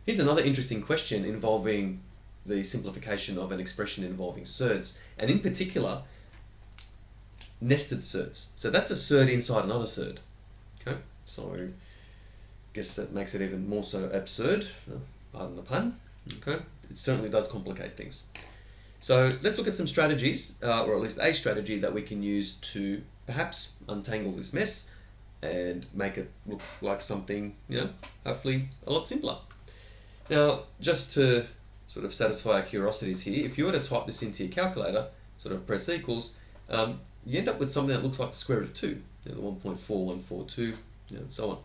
Here's another interesting question involving the simplification of an expression involving surds, and in particular, nested surds. So that's a surd inside another surd. Okay, so I guess that makes it even more so absurd, pardon the pun. Okay, it certainly does complicate things. So let's look at some strategies, or at least a strategy that we can use to perhaps untangle this mess and make it look like something, hopefully a lot simpler. Now, just to sort of satisfy our curiosities here, if you were to type this into your calculator, sort of press equals, you end up with something that looks like the square root of 2, the 1.4142, so on.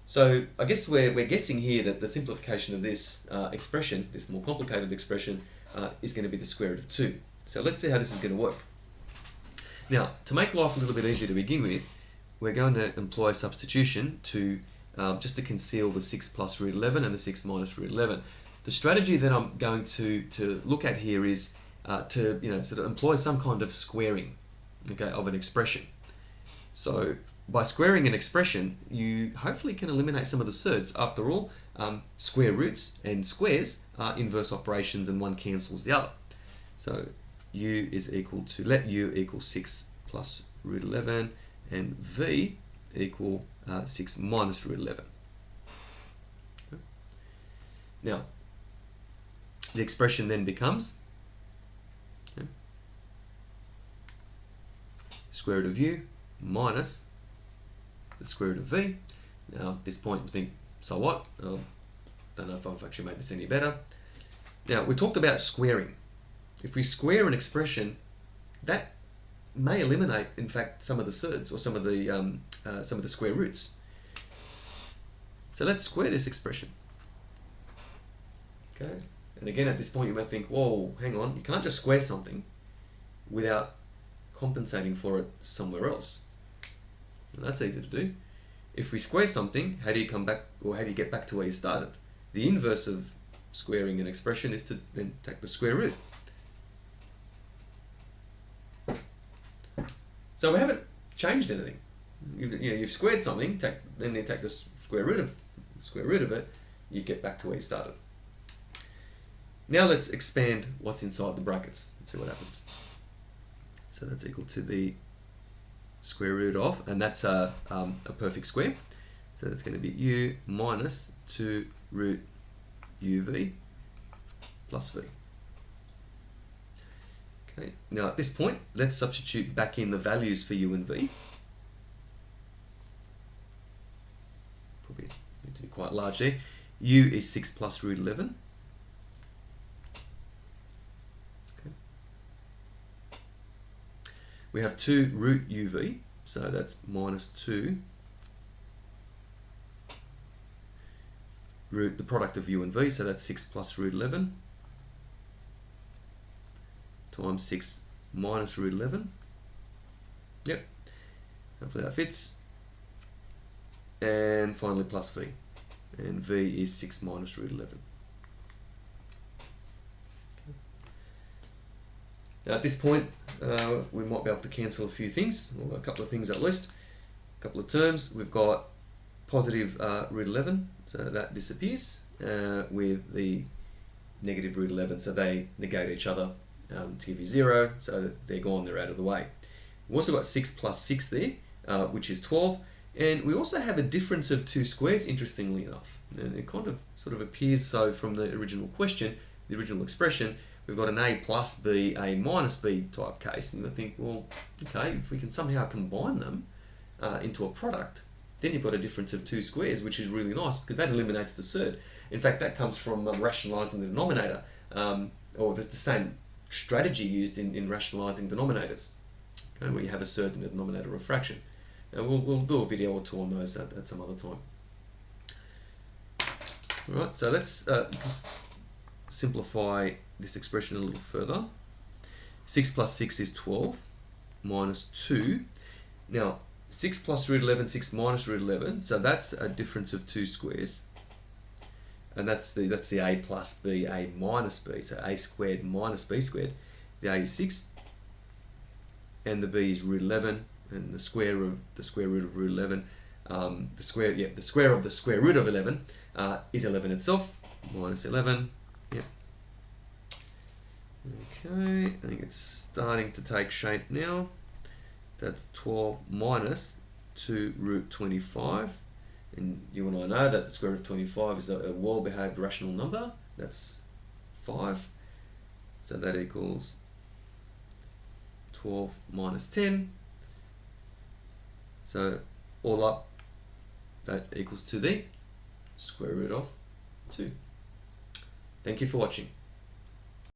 So I guess we're guessing here that the simplification of this expression, this more complicated expression, is going to be the square root of 2. So let's see how this is going to work. Now, to make life a little bit easier to begin with, we're going to employ substitution to just to conceal the 6 plus root 11 and the 6 minus root 11. The strategy that I'm going to look at here is to sort of employ some kind of squaring, okay, of an expression. So by squaring an expression, you hopefully can eliminate some of the surds. After all, square roots and squares are inverse operations and one cancels the other. So u is equal to, let u equal 6 plus root 11 and v equal 6 minus root 11. Okay. Now, the expression then becomes square root of u minus the square root of v. Now, at this point, you think, so what? Don't know if I've actually made this any better. Now, we talked about squaring. If we square an expression, that may eliminate, in fact, some of the surds or some of the square roots. So let's square this expression. Okay, and again, at this point, you may think, whoa, hang on, you can't just square something without compensating for it somewhere else. And that's easy to do. If we square something, how do you come back, or how do you get back to where you started? The inverse of squaring an expression is to then take the square root. So we haven't changed anything. You've squared something, then you take the square root of it, you get back to where you started. Now let's expand what's inside the brackets and see what happens. So that's equal to the square root of, and that's a perfect square. So that's going to be u minus 2 root uv plus v. Okay. Now at this point, let's substitute back in the values for u and v. Probably need to be quite large there. U is 6 plus root 11. Okay. We have 2 root uv, so that's minus 2 root the product of u and v, so that's 6 plus root 11 times 6 minus root 11. Yep, hopefully that fits. And finally plus v, and v is 6 minus root 11. Now at this point, we might be able to cancel a few things, or a couple of things at least. A couple of terms. We've got positive root 11, so that disappears with the negative root 11, so they negate each other to give you 0, so they're gone, they're out of the way. We've also got 6 plus 6 there, which is 12, and we also have a difference of 2 squares, interestingly enough. And it kind of sort of appears so from the original question, the original expression. We've got an a plus b, a minus b type case, and you think, well, okay, if we can somehow combine them into a product, then you've got a difference of 2 squares, which is really nice because that eliminates the surd. In fact, that comes from rationalizing the denominator, or the same strategy used in rationalizing denominators, okay, where you have a surd in the denominator of a fraction. And we'll do a video or two on those at some other time. All right, so let's simplify this expression a little further. 6 plus 6 is 12 minus 2. Now, 6 plus root 11, 6 minus root 11, so that's a difference of 2 squares. And that's the a plus b, a minus b, so a squared minus b squared. The a is 6, and the b is root 11, and the square root of root 11, the square of the square root of 11 is 11 itself. minus 11. Yep. Okay, I think it's starting to take shape now. That's 12 minus 2 root 25. And you and I know that the square root of 25 is a well-behaved rational number. That's 5. So that equals 12 minus 10. So all up, that equals to the square root of 2. Thank you for watching.